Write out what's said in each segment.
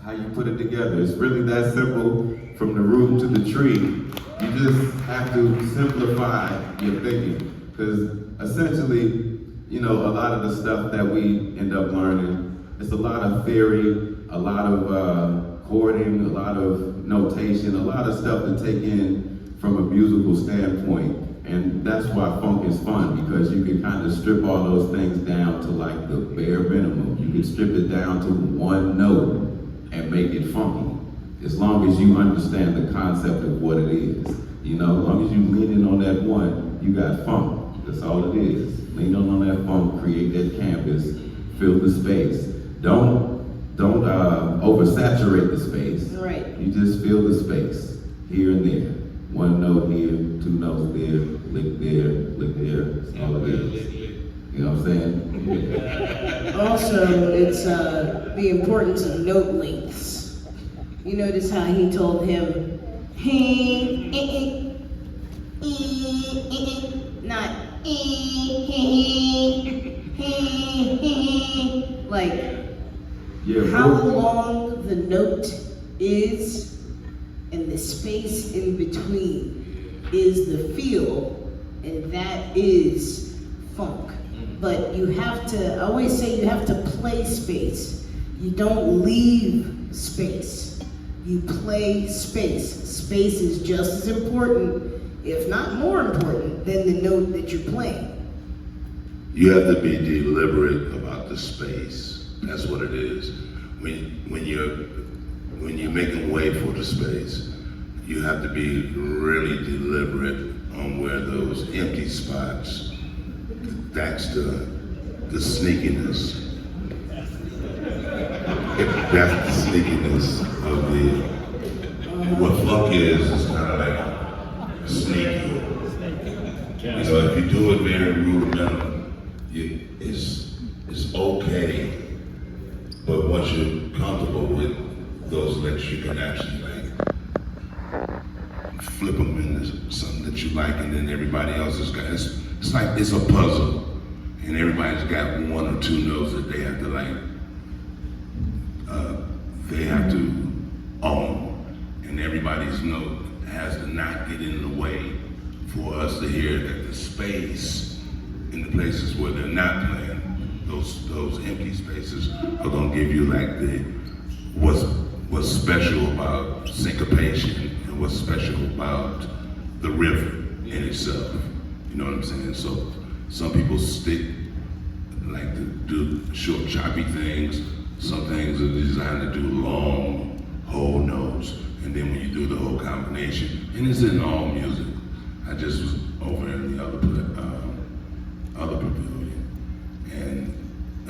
how you put it together. It's really that simple from the root to the tree. You just have to simplify your thinking. Because essentially, you know, a lot of the stuff that we end up learning, it's a lot of theory, a lot of chording, a lot of notation, a lot of stuff to take in from a musical standpoint. And that's why funk is fun, because you can kind of strip all those things down to like the bare minimum. You can strip it down to one note and make it funky, as long as you understand the concept of what it is. You know, as long as you lean in on that one, you got funk. That's all it is. Lean on that funk, create that canvas, fill the space. Don't oversaturate the space. Right. You just fill the space, here and there. One note here, two notes there, lick there, lick there. That's all it is. You know what I'm saying? Also, it's the importance of note lengths. You notice how he told him, not like Yeah, how long the note is and the space in between is the feel, and that is funk. But you have to, I always say you have to play space. You don't leave space. You play space. Space is just as important, if not more important, than the note that you're playing. You have to be deliberate about the space. That's what it is. When you're making way for the space, you have to be really deliberate on where those empty spots. That's the sneakiness. That's the sneakiness of the. What funk is kind of like sneaky. You know, if you do it very rudimental, it's okay. But once you're comfortable with those licks, you can actually like flip them into something that you like, and then everybody else has got. It's like it's a puzzle, and everybody's got one or two notes that they have to like. They have to own, and everybody's note has to not get in the way for us to hear that the space in the places where they're not playing, those empty spaces are gonna give you like the what's special about syncopation and what's special about the riff in itself. You know what I'm saying? So some people like to do short, choppy things. Some things are designed to do long, whole notes. And then when you do the whole combination, and it's in all music. I just was over in the other pavilion, and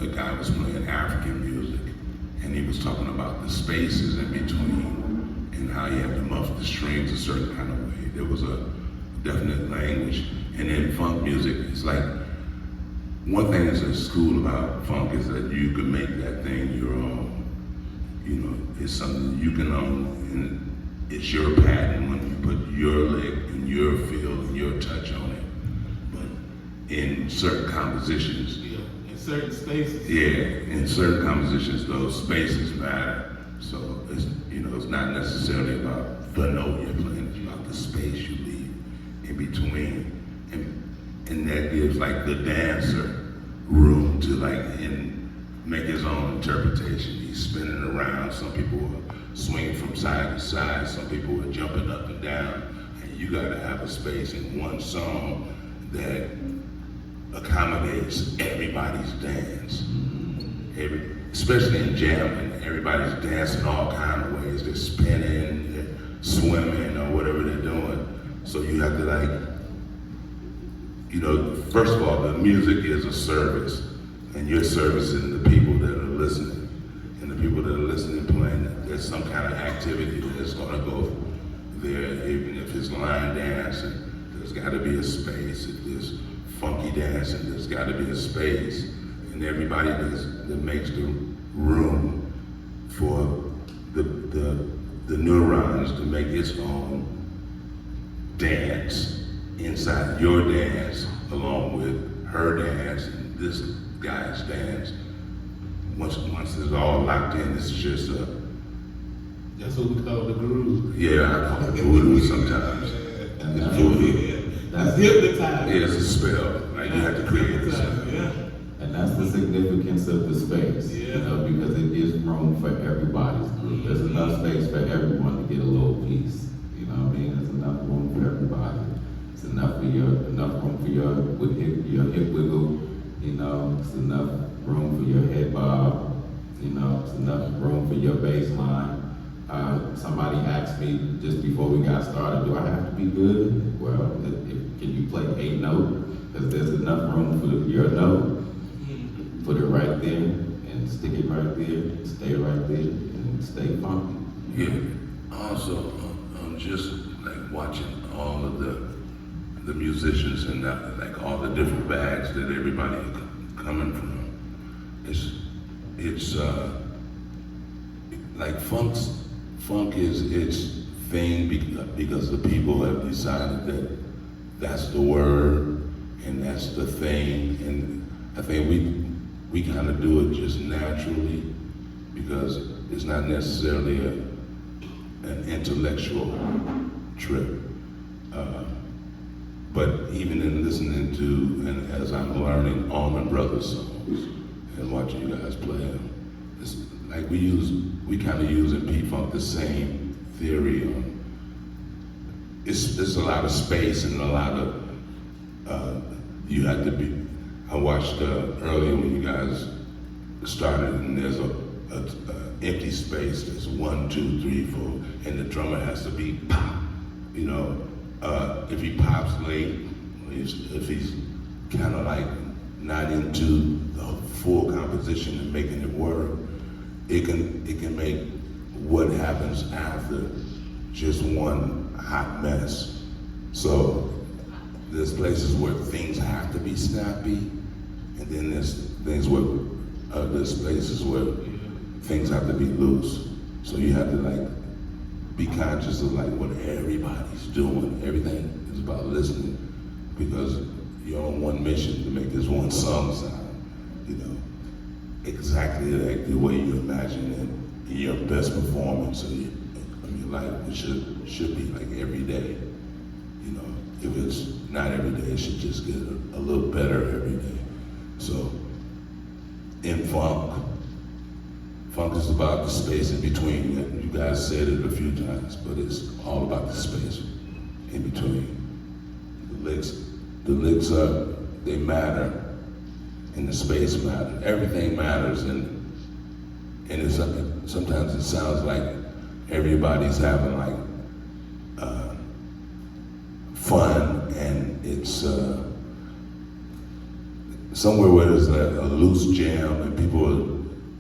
a guy was playing African music, and he was talking about the spaces in between and how you have to muffle the strings a certain kind of way. There was a definite language. And in funk music, it's like, one thing that's cool about funk is that you can make that thing your own. You know, it's something you can own, and it's your pattern when you put your lick and your feel and your touch on it. But in certain compositions, in certain spaces. Yeah, in certain compositions, those spaces matter. So it's, you know, it's not necessarily about the note you're playing, it's about the space you leave in between. And that gives like the dancer room to like make his own interpretation. He's spinning around. Some people are swinging from side to side. Some people are jumping up and down. And you gotta have a space in one song that accommodates everybody's dance. Especially in jamming, everybody's dancing all kind of ways. They're spinning, they're swimming, or whatever they're doing. So you have to like, you know, first of all, the music is a service, and you're servicing the people that are listening. And the people that are listening playing, there's some kind of activity that's gonna go there, even if it's line dancing, there's gotta be a space. If there's funky dancing, there's gotta be a space. And everybody that makes the room for the neurons to make its own dance inside your dance, along with her dance and this guy's dance. Once it's all locked in, it's just That's what we call the groove. Yeah, I call it voodoo sometimes. And It's that's, voodoo. That's hypnotized. Yeah, it's a spell. Like you have to create a spell. Yeah. and that's the significance of the space, you know, because it gives room for everybody's group. There's enough space for everyone to get a little piece. You know what I mean? There's enough room for everybody. It's enough room for your hip wiggle. You know, it's enough room for your head bob. You know, it's enough room for your bass line. Somebody asked me just before we got started, do I have to be good? Well, can you play a note? Because there's enough room for your note. Put it right there and stick it right there, stay right there, and stay funky. Yeah. Also, I'm just like watching all of the musicians and like all the different bags that everybody coming from. It's like funk is its thing because the people have decided that that's the word and that's the thing, and I think we kind of do it just naturally because it's not necessarily an intellectual trip. But even in listening to, and as I'm learning Allman Brothers songs and watching you guys play them, it's like we kind of use in P-Funk the same theory on, there's a lot of space and a lot of, you have to be, I watched earlier when you guys started and there's a empty space, there's 1, 2, 3, 4, and the drummer has to be pop, you know. If he pops late, if he's kind of like not into the full composition and making it work, it can make what happens after just one hot mess. So there's places where things have to be snappy, and then there's things where there's places where things have to be loose. So you have to like be conscious of like what everybody's doing. Everything is about listening because you're on one mission to make this one song sound, you know, exactly like the way you imagine it in your best performance of your life. It should be like every day, you know. If it's not every day, it should just get a little better every day. So in funk is about the space in between. You guys said it a few times, but it's all about the space in between. The licks are, they matter, and the space matters. Everything matters, and it's sometimes it sounds like everybody's having like fun, and it's somewhere where there's a loose jam and people are,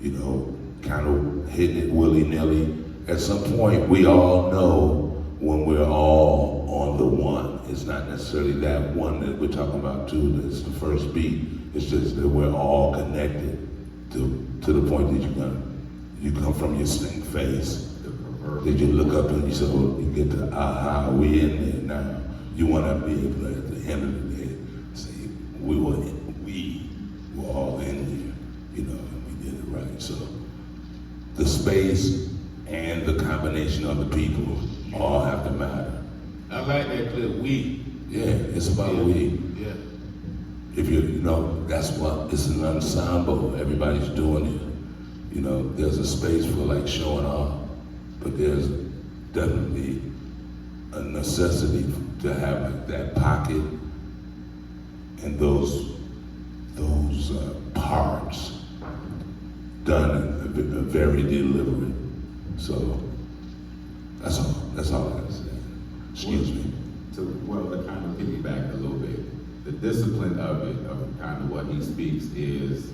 you know, kind of hitting it willy-nilly. At some point, we all know when we're all on the one. It's not necessarily that one that we're talking about too, that's the first beat. It's just that we're all connected to the point that you come from your stink face. That you look up and you say, well, you get to, aha, we in there now. You want to be able to, at the end of the day, say, we were all in here, you know, and we did it right. So the space and the combination of the people all have to matter. I like that clip, we. Yeah, it's about we. Yeah. If you know, that's what, it's an ensemble, everybody's doing it. You know, there's a space for like showing off, but there's definitely a necessity to have like that pocket and those parts done very deliberate. So that's all I gotta say. Excuse me. To kind of piggyback a little bit, the discipline of it, of kind of what he speaks is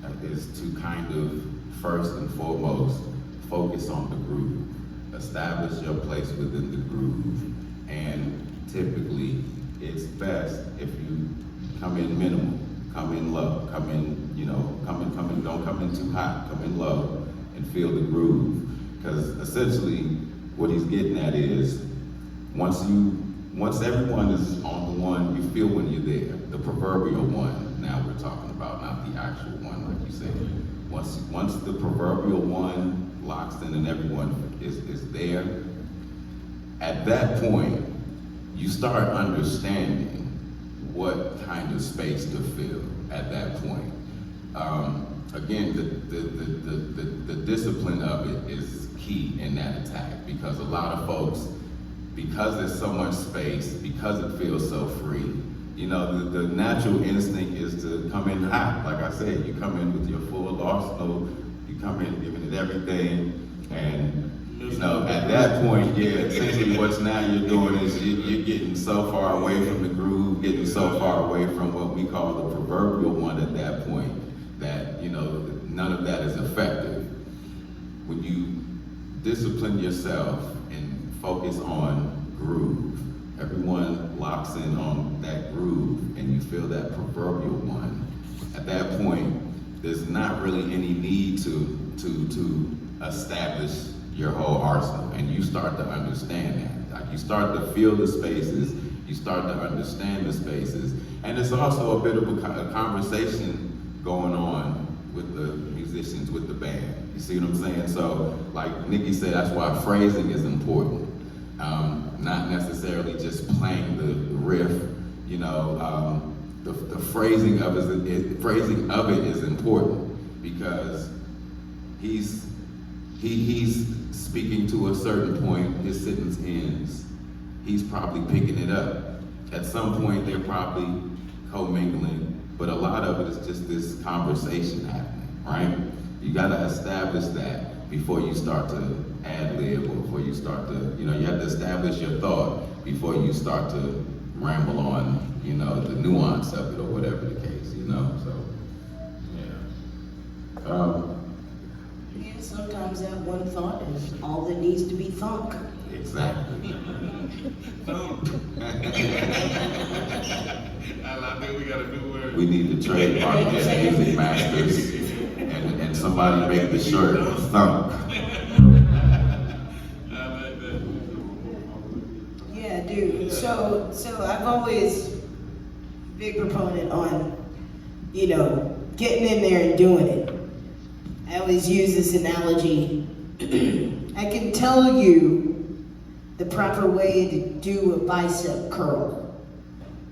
to kind of first and foremost focus on the groove, establish your place within the groove, and typically it's best if you come in minimal, come in low, come in, you know, don't come in too hot, come in low and feel the groove. Because essentially what he's getting at is once everyone is on the one, you feel when you're there, the proverbial one. Now we're talking about not the actual one, like you said. Once the proverbial one locks in and everyone is there, at that point, you start understanding what kind of space to fill at that point. Again, the discipline of it is key in that attack, because a lot of folks, because there's so much space, because it feels so free, you know, the natural instinct is to come in hot. Like I said, you come in with your full arsenal, you come in giving it everything, and you know, at that point, yeah, essentially what's now you're doing is you're getting so far away from the groove, getting so far away from what we call the proverbial one at that point, that, you know, none of that is effective. When you discipline yourself and focus on groove, everyone locks in on that groove and you feel that proverbial one, at that point, there's not really any need to establish your whole arsenal, and you start to understand that. Like, you start to feel the spaces, you start to understand the spaces, and it's also a bit of a conversation going on with the musicians, with the band. You see what I'm saying? So, like Nikki said, that's why phrasing is important. Not necessarily just playing the riff, you know, the phrasing of it is important, because he's speaking to a certain point, his sentence ends. He's probably picking it up. At some point, they're probably commingling, but a lot of it is just this conversation happening, right? You gotta establish that before you start to ad-lib, or before you start to, you know, you have to establish your thought before you start to ramble on, you know, the nuance of it, or whatever the case, you know, so, yeah. Yeah, sometimes that one thought is all that needs to be thunk. Exactly. I think we got a new word. We need to trademark that, Music Masters, and somebody make the shirt thunk. I like that. Yeah, dude. So I've always big proponent on, you know, getting in there and doing it. I always use this analogy. I can tell you the proper way to do a bicep curl,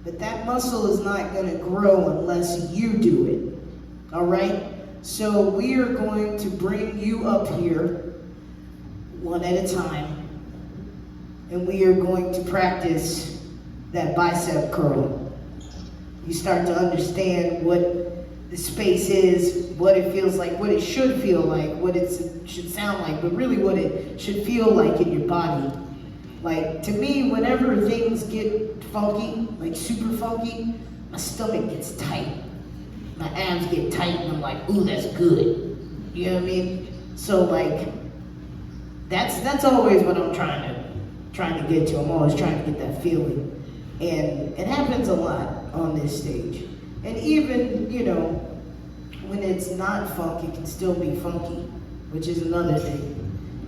but that muscle is not going to grow unless you do it. All right? So we are going to bring you up here one at a time, and we are going to practice that bicep curl. You start to understand what the space is, what it feels like, what it should feel like, what it should sound like, but really what it should feel like in your body. Like, to me, whenever things get funky, like super funky, my stomach gets tight. My abs get tight, and I'm like, ooh, that's good. You know what I mean? So, like, that's always what I'm trying to get to. I'm always trying to get that feeling. And it happens a lot on this stage. And even, you know, when it's not funk, it can still be funky, which is another thing.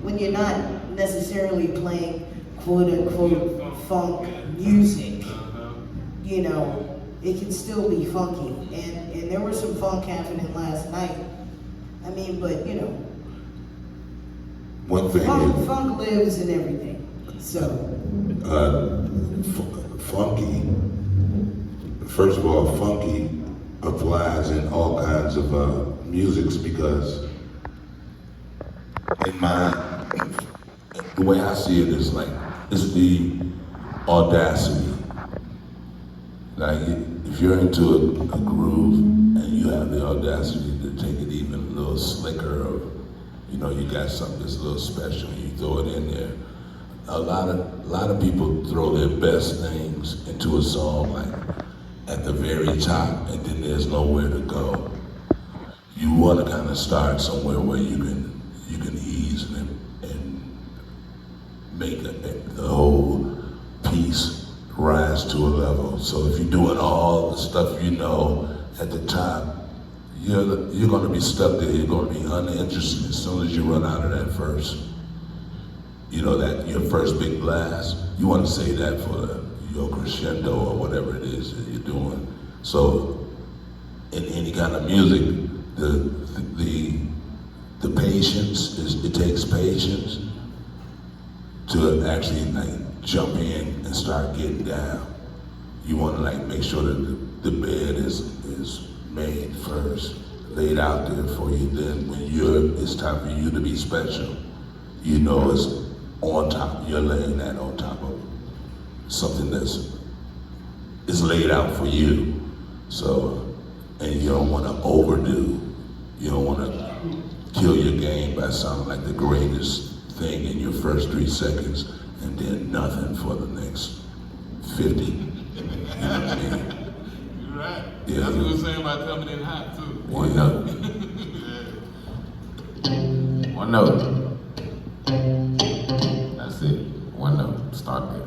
When you're not necessarily playing quote-unquote funk music, you know, it can still be funky. And there was some funk happening last night. I mean, but, you know, One thing funk lives in everything. So, funky, first of all, funky applies in all kinds of musics, because the way I see it is like, it's the audacity. Like, if you're into a groove and you have the audacity to take it even a little slicker, or, you know, you got something that's a little special and you throw it in there. A lot of people throw their best things into a song like at the very top, and then there's nowhere to go. You want to kind of start somewhere where you can ease and make the whole piece rise to a level. So if you're doing all the stuff you know at the top, you're going to be stuck there. You're going to be uninterested as soon as you run out of that verse. You know, that your first big blast, you want to say that for your crescendo or whatever it is that you're doing. So in any kind of music, the the patience, it takes patience to actually like jump in and start getting down. You want to like make sure that the bed is made first, laid out there for you. Then when it's time for you to be special, you know it's on top. You're laying that on top of something that's laid out for you. So, and you don't want to overdo. You don't want to kill your game by sounding like the greatest thing in your first 3 seconds and then nothing for the next 50. You know what I mean? You're right. Yeah. That's what we were saying about coming in hot too. One note. One note. That's it. One note. Start there.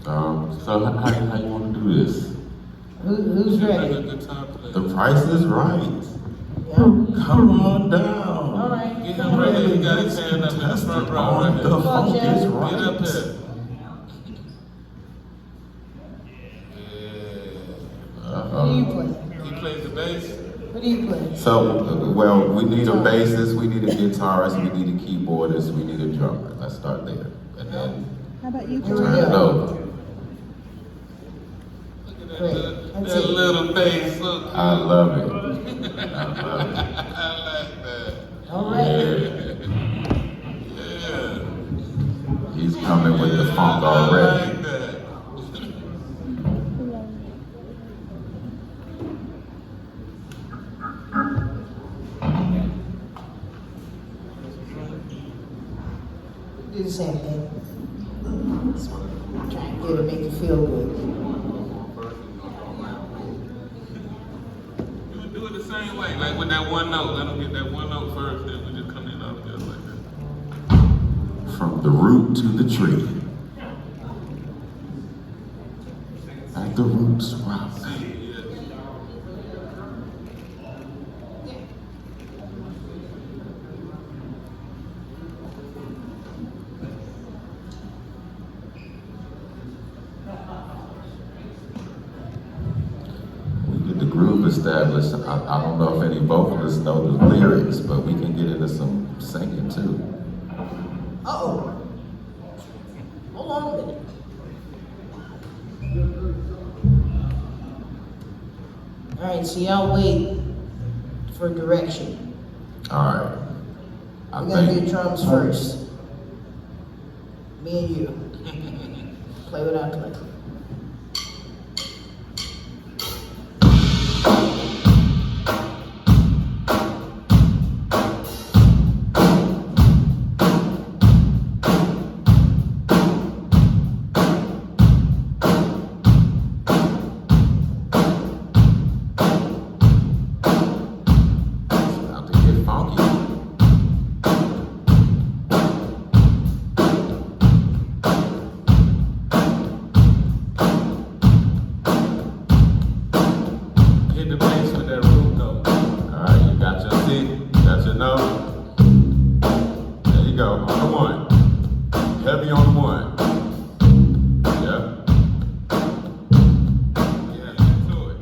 So how you want to do this? Who's Like a ready? guitar player. The price is right. Yeah. Come on down. All right. Get him ready. He got his hand up in the front row right The there. funk Jack. is Get up right. there. What do you play? He plays the bass. What do you play? So, well, we need a bassist, we need a guitarist, we need a keyboardist, we need a drummer. Let's start there. And then How about you, Here we turn it go. over. Look at that, Great. little- That's that it. little bass. Look. I love it. I love it. I like that. All right. Yeah. He's coming with the funk I already. like that. Do the same thing. Try and get it, make it feel good. You would do it the same way, like with that one note. Let them get that one note first, then we just come in up there like that. From the root to the tree. At the roots rock. Yes. We get the groove established. I don't know if any vocalists know the lyrics, but we can get into some singing too. Uh-oh. Hold on a minute. All right, so y'all wait for direction. All right. I We're gonna do think drums first. Me and you. Play without play. it's about to get funky. Hit the bass with that root note. All right, you got your seat, you got your note. There you go, on the one. Heavy on the one. Yep. Yeah, into it.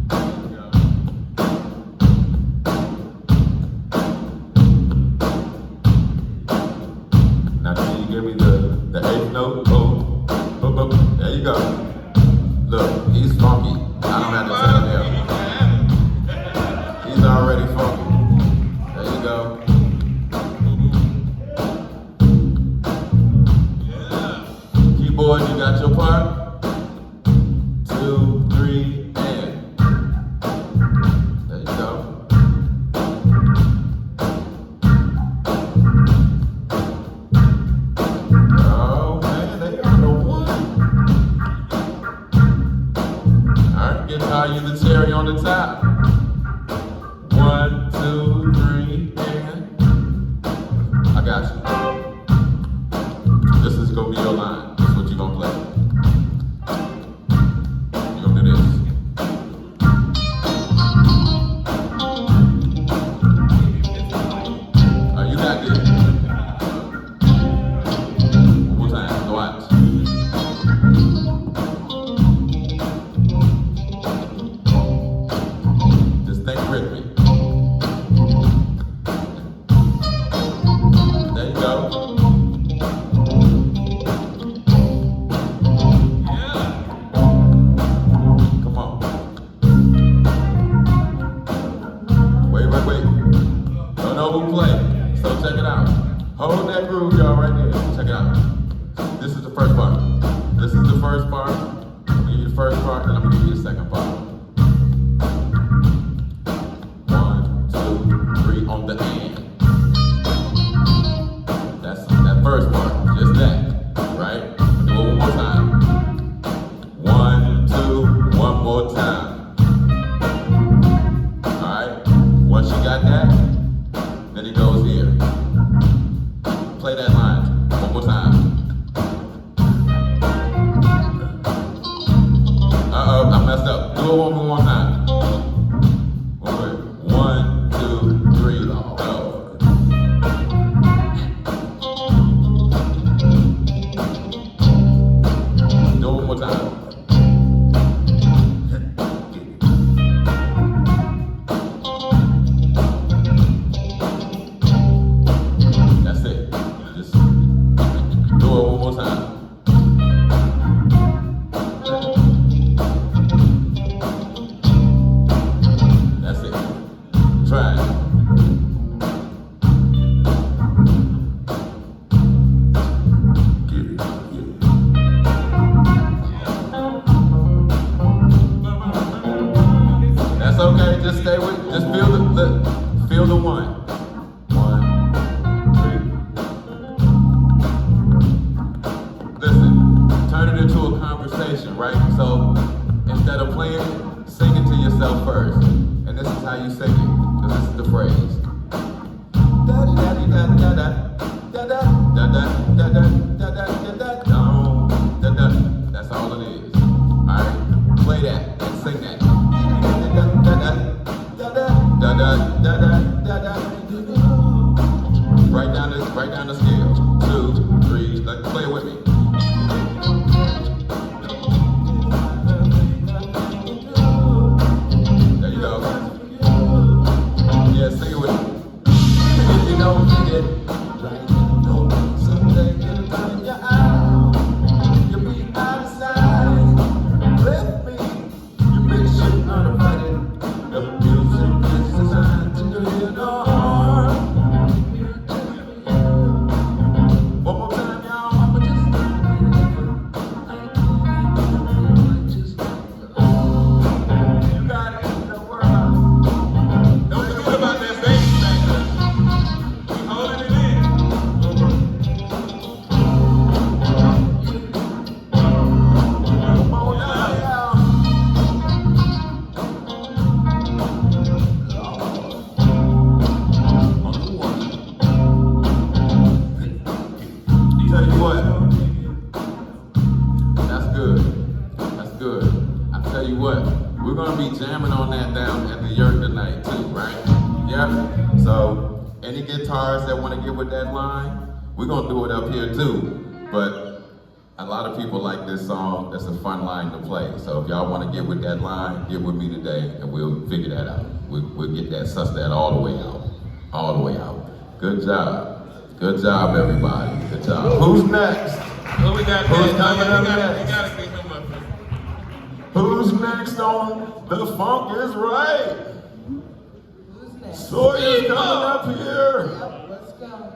There you go. Now can you give me the eighth note? Boom. Boom, boom. There you go. Look, he's funky. I don't have to tell him. He's already funky. There you go. Yeah. Keyboard, you got your part? 2, 3, and. There you go. Oh man, they got the one. Alright, guitar, you the cherry on the top. 1, 2, 3, and. I got you. This is gonna be your line. This is what you gonna play. You gonna do this. You got this. One more time. Go out. Just think rhythmic. Hold that groove, y'all, right there. Check it out. This is the first part. This is the first part. I'm gonna give you the first part, and I'm gonna give you the second part. 1, 2, 3 on the end. That's that first part. Just that, right? Do it one more time. 1, 2, one more time. All right. Once you got that, then he goes here. Play that line one more time. Uh-oh, I messed up. Do it one more time. 1, 2, 3, go. Do it one more time. That's it. Just do it one more time. That's it. Try it. Get it. Get it. That's okay. Just stay with. Just feel the one. 1, 3. Listen. Turn it into a conversation, right? So instead of playing it, sing it to yourself first. And this is how you sing it. Because this is the phrase. Da da da da da da da da da da da da da da da. That's all it is. Alright? Play that and sing that. Da da da da da da da da da. Write down the scale. 2, 3. Like play it with me. There you go. Yeah, sing it with me. If you don't get it right, no, someday it'll turn you out. You'll be outside with me. You really should not fight it. The music is designed to do you no harm. One more time, y'all. I'ma just you got it. Don't worry about it. Don't forget about that bass back there. We holding it in. Come on now, y'all. Tell you what, that's good. That's good. I tell you what, we're gonna be jamming on that down at the yurt tonight too, right? Yeah. So any guitarists that want to get with that line, we're gonna do it up here too. But a lot of people like this song. That's a fun line to play. So if y'all want to get with that line, get with me today, and we'll figure that out. We'll get that, suss that all the way out. All the way out. Good job. Good job, everybody. Good job. Who's next? Who we got Who's next? coming up We next? gotta get him up here. Who's next on The Funk is Right? Who's next? Sawyer's coming up here. Yep, let's go.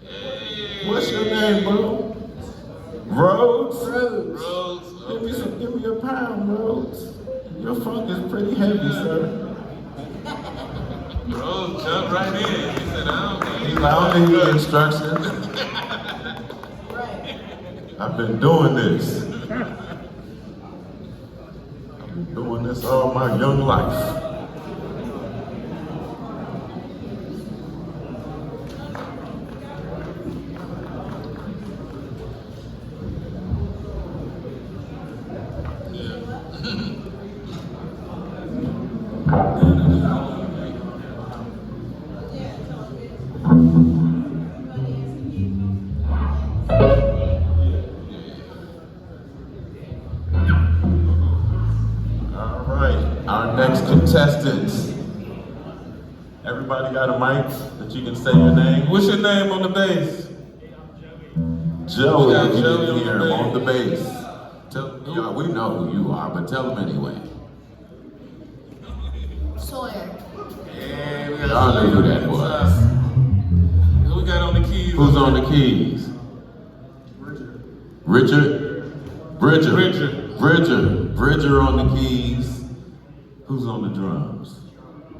Hey. What's your name, bro? Rhodes? Rose. Rose. Give me a pound, Rhodes. Your funk is pretty heavy, sir. Rose jumped right in. He said, I don't need I don't need the instructions. Right. I've been doing this. I've been doing this all my young life. All right, our next contestants. Everybody got a mic that you can say your name? What's your name on the bass? Joey, We got if you Joey can on hear the him on the bass. bass. Yeah, we know who you are, but tell them anyway. Sawyer. Yeah, we got Y'all know who that was. Who we got on the keys? Who's on the keys? Richard. Bridger on the keys. Who's on the drums?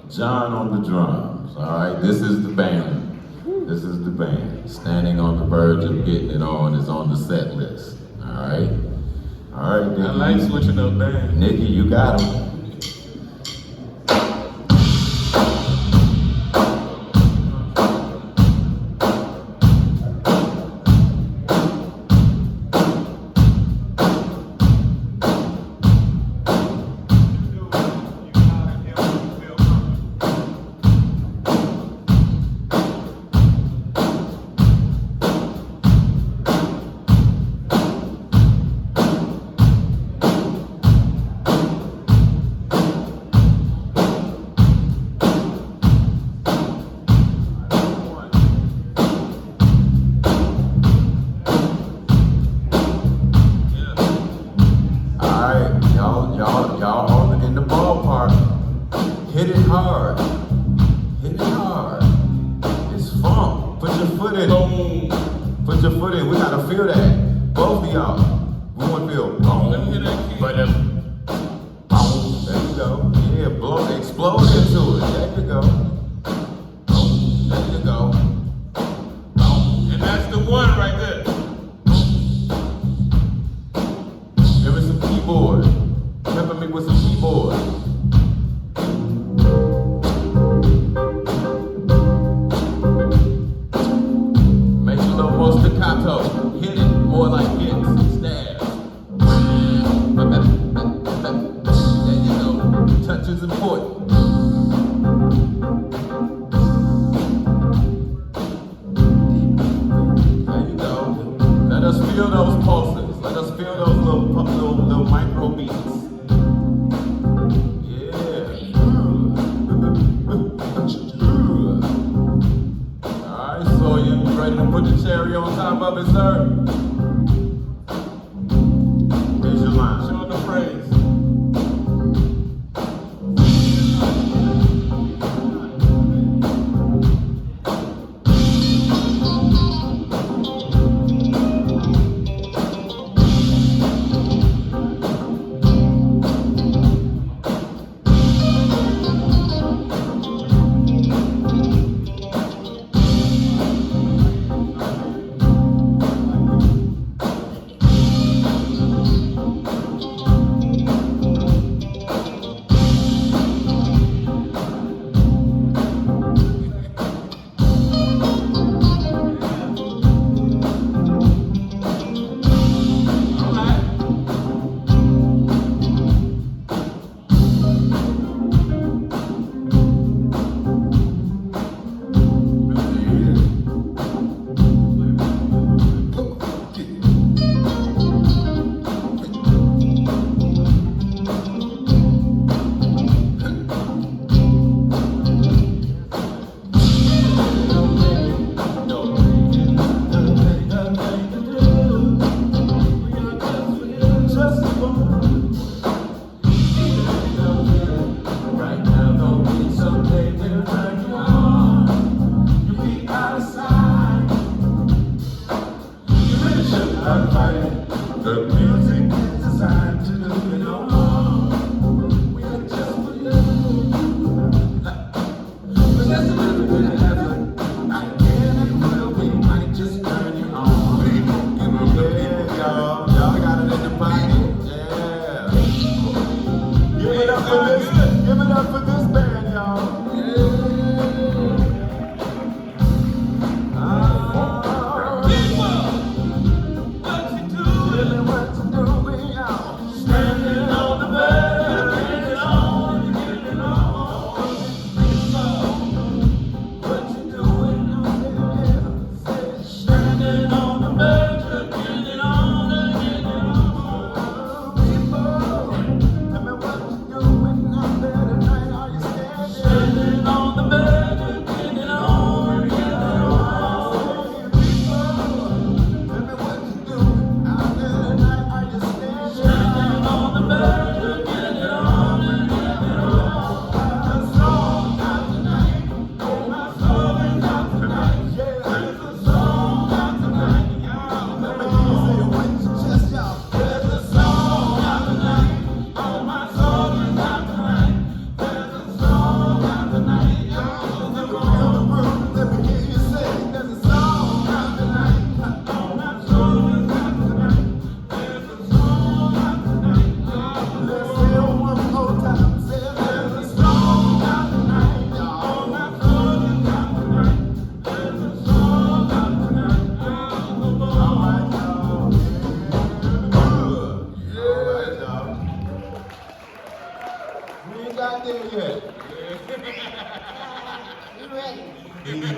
John on the drums. All right, this is the band. This is the band. Standing on the verge of getting it on is on the set list. All right. All right, Nikki. I like switching up bands. Nikki, you got him. Y'all all in the ballpark. Hit it hard. Hit it hard. It's funk. Put your foot in it. Put your foot in. We gotta feel that. Both of y'all. We wanna feel boom. Let me hear that key. But boom. There you go. Yeah, blow, explode into it. There you go. Boom. There you go. Boom. And that's the one right there. Give me some keyboard. Pepper me with some keyboard. Make it a little more staccato. Hit it more like hits, stabs. There you go. Touch is important. There you go. Let us feel those pulses. Let us feel those little micro beats. Alright, so you ready to put the cherry on top of it, sir? Here's your line. Show the praise. The music is designed to do it all. We are just for you. But that's a little bit of heaven. I can't and we might just turn you on. Yeah, y'all. Y'all got it in the pocket. Yeah. Give it up for this. Give it up for this band, y'all. What you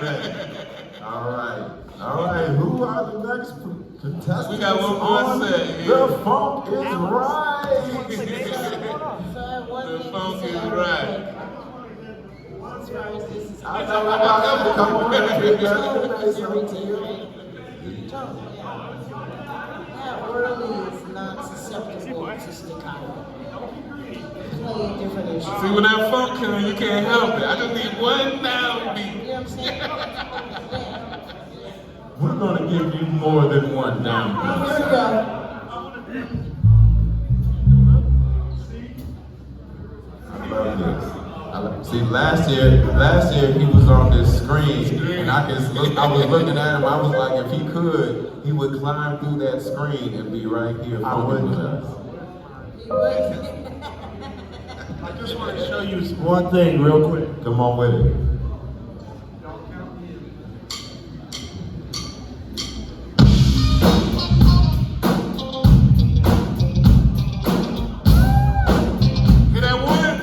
All right. Who are the next contestants? We got one more on set, yeah. The Funk is Right. So I have one The thing funk to say is real right. quick. As far as this is I know about you. Come on, let's get that. That Whirly is not susceptible to staccato. Play a different See, instrument. when that funk comes, you can't help it. I just need one downbeat. You know what I'm saying? Yeah. We're gonna give you more than one down. Here we go. I love this. See, last year he was on this screen, and I was looking at him. I was like, if he could, he would climb through that screen and be right here funking with us. I just want to show you one thing real quick. Come on with it. Hear that one?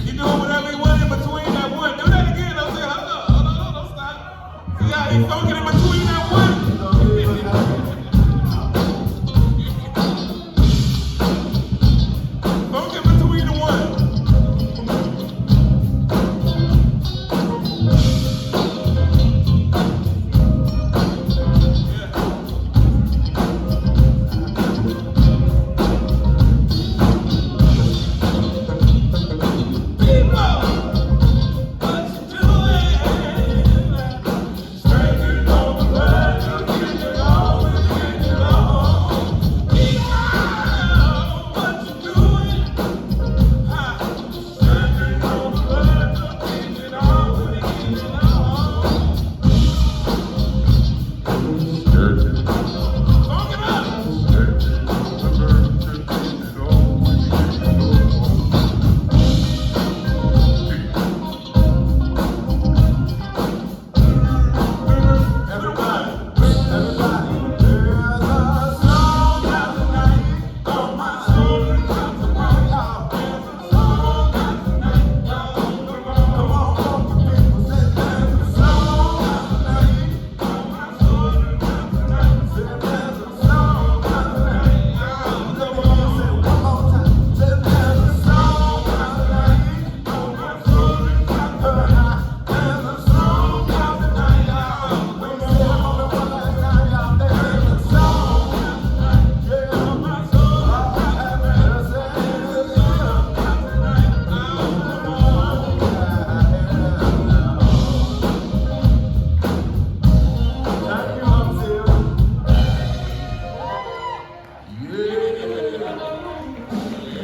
You doing whatever you want in between that one. Do that again. Don't say, hold on, don't stop. See how he funking in between that one? Funk in between the one.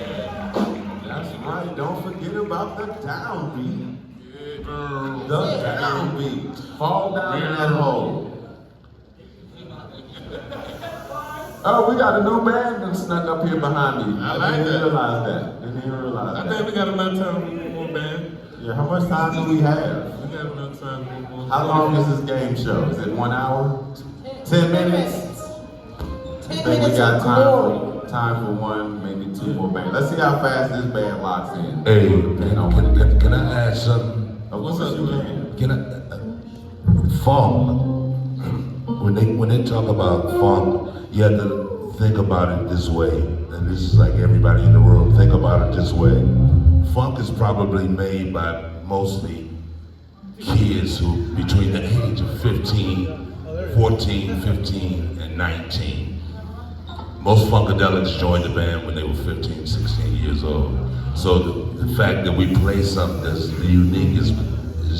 That's right. Don't forget about the downbeat. The downbeat. Fall down in that hole. Oh, we got a new band that snuck up here behind me. I like didn't that. realize that. Didn't even realize I that. think we got enough time for one more band. Yeah, how much time do we have? We got enough time for one more. How long is this game show? Is it 1 hour? 10 minutes? I 10 think we minutes got of glory. time for one, maybe two more bands. Let's see how fast this band locks in. Hey, You know, can I add something? of course you can. Can I? Funk. When they talk about funk, you have to think about it this way, and this is like everybody in the room. Think about it this way. Funk is probably made by mostly kids who between the age of 14, 15, and 19. Most Funkadelics joined the band when they were 15, 16 years old. So the fact that we play something that's unique is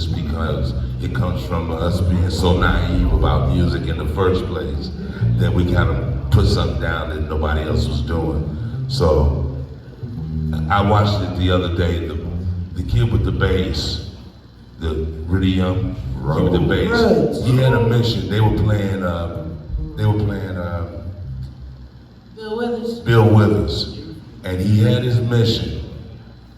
because it comes from us being so naive about music in the first place that we kind of put something down that nobody else was doing. So I watched it the other day, the kid with the bass, the really young kid with the bass, he had a mission. They were playing Bill Withers. Bill Withers, and he had his mission.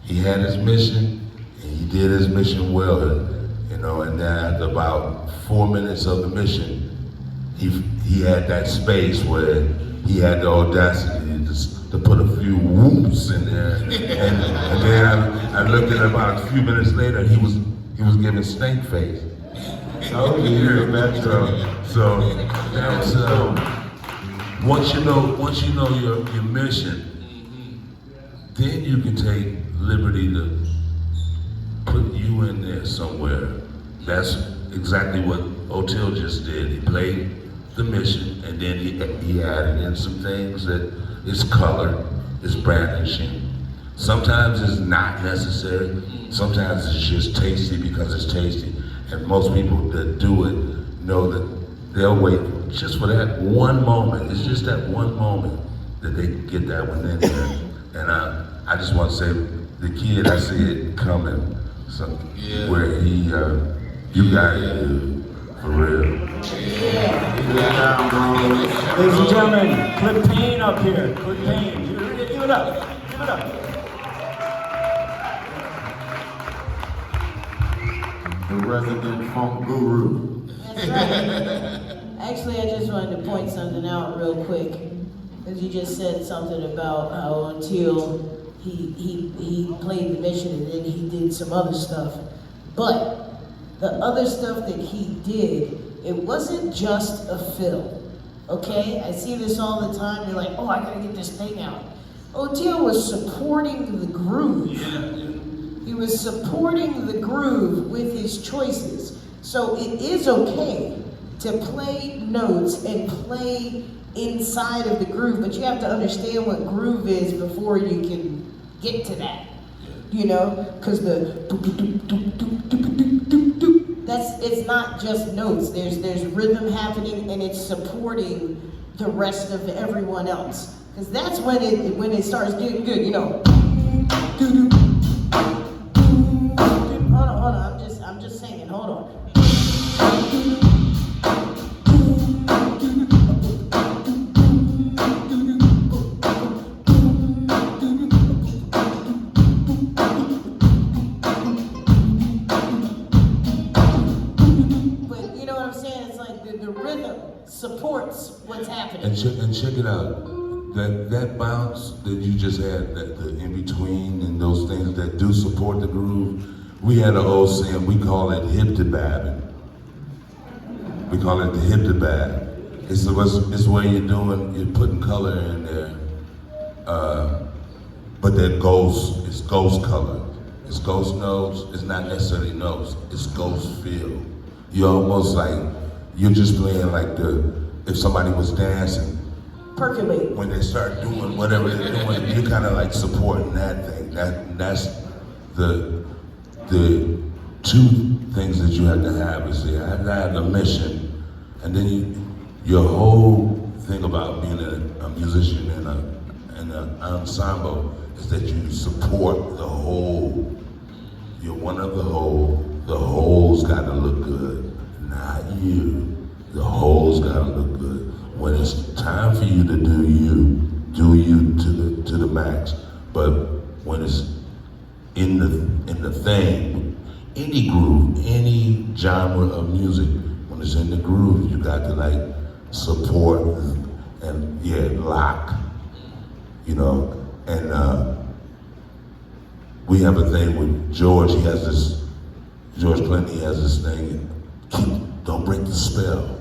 He had his mission, and he did his mission well, you know. And then after about 4 minutes of the mission, he had that space where he had the audacity to put a few whoops in there, and then I looked at him about a few minutes later, and he was giving stink face. Oh, yeah, that's So that's once you know your mission, then you can take liberty to put you in there somewhere. That's exactly what Otil just did. He played the mission, and then he added in some things that is color, is brandishing. Sometimes it's not necessary. Sometimes it's just tasty because it's tasty. And most people that do it know that they'll wait just for that one moment. It's just that one moment that they get that one in there. And I just want to say, the kid, I see it coming. So where you got it, for real. Ladies and gentlemen, Clip Payne up here. Clip Payne. Give it up. Give it up. The resident funk guru. That's right. Actually, I just wanted to point something out real quick, because you just said something about how until he played the mission and then he did some other stuff. But the other stuff that he did, it wasn't just a fill. Okay? I see this all the time. You're like, oh, I gotta get this thing out. Otil was supporting the groove. He was supporting the groove with his choices. So it is okay to play notes and play inside of the groove, but you have to understand what groove is before you can get to that. You know, because it's not just notes. There's rhythm happening, and it's supporting the rest of everyone else. Because that's when it starts getting good. You know. Hold on. I'm just singing. Hold on. But you know what I'm saying? It's like the rhythm supports what's happening. And check it out. That bounce that you just had, that the in between and those things that do support the groove, we had an old saying, we call it hip-to-babbing. We call it the hip-to-bab. It's where you're putting color in there, but that it's ghost color. It's ghost notes, it's not necessarily notes, it's ghost feel. You're almost like, you're just playing like if somebody was dancing, Percolate. when they start doing whatever they're doing, you're kind of like supporting that thing. That's the two things that you have to have is you have to have a mission, and then your whole thing about being a musician in an ensemble is that you support the whole. You're one of the whole. The whole's got to look good, not you. The whole's got to look good. When it's time for you to do you to the max. But when it's in the thing, any groove, any genre of music, when it's in the groove, you got to like support and lock, you know. And we have a thing with George. George Clinton. He has this thing. Don't break the spell.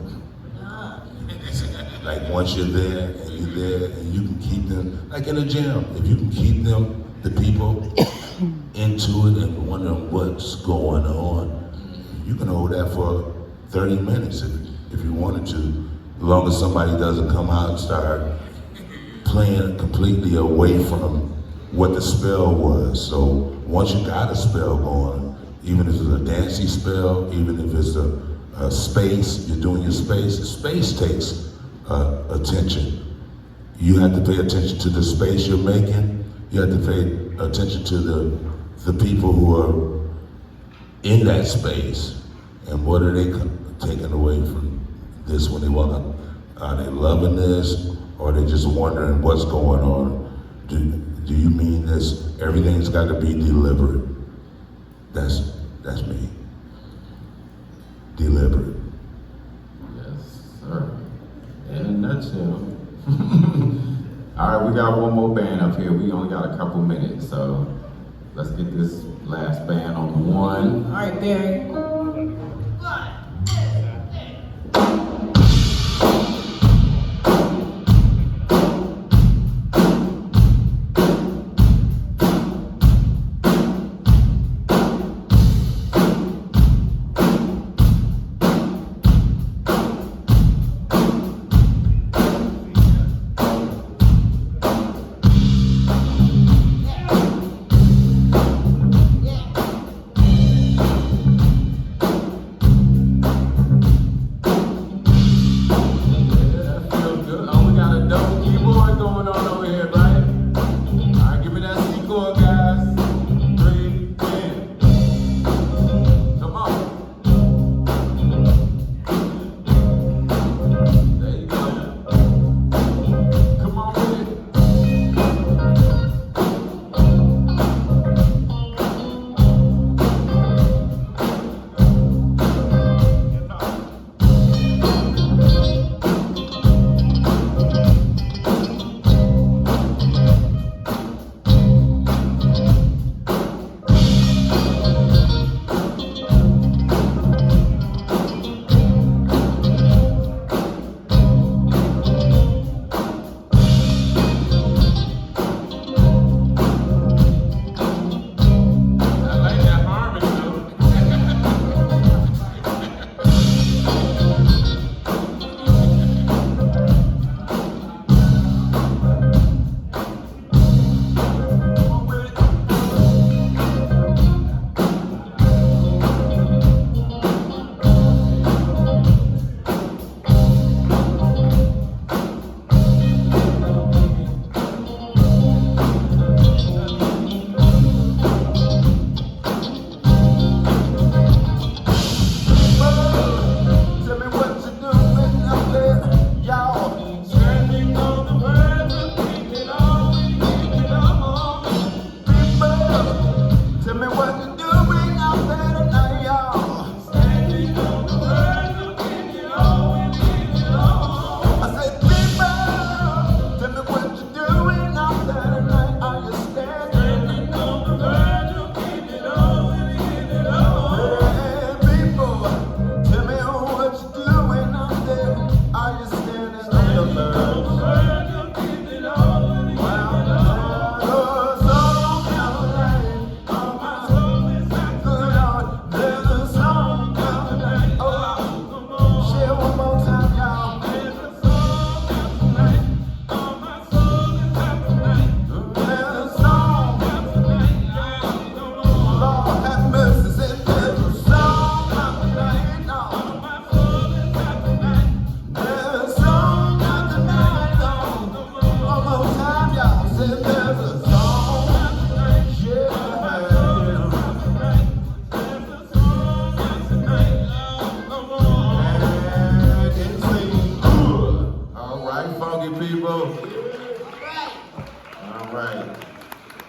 Like once you're there and you can keep them, like in a gym, if you can keep them, the people, into it and wondering what's going on, you can hold that for 30 minutes if you wanted to, as long as somebody doesn't come out and start playing completely away from what the spell was. So once you got a spell going, even if it's a dancey spell, even if it's a space, you're doing your space, the space takes attention. You have to pay attention to the space you're making. You have to pay attention to the people who are in that space, and what are they taking away from this when they walk up? Are they loving this, or are they just wondering what's going on? Do you mean this? Everything's got to be deliberate. That's me. Deliberate. Yes, sir. nutshell. All right, we got one more band up here. We only got a couple minutes, so let's get this last band on the one. All right, Barry.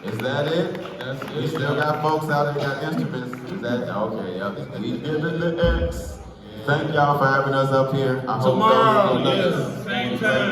Is that it? That's it. We still got folks out there got instruments. Is that okay? Yep. We giving the X. Thank y'all for having us up here. I hope Tomorrow, those who yes, same time.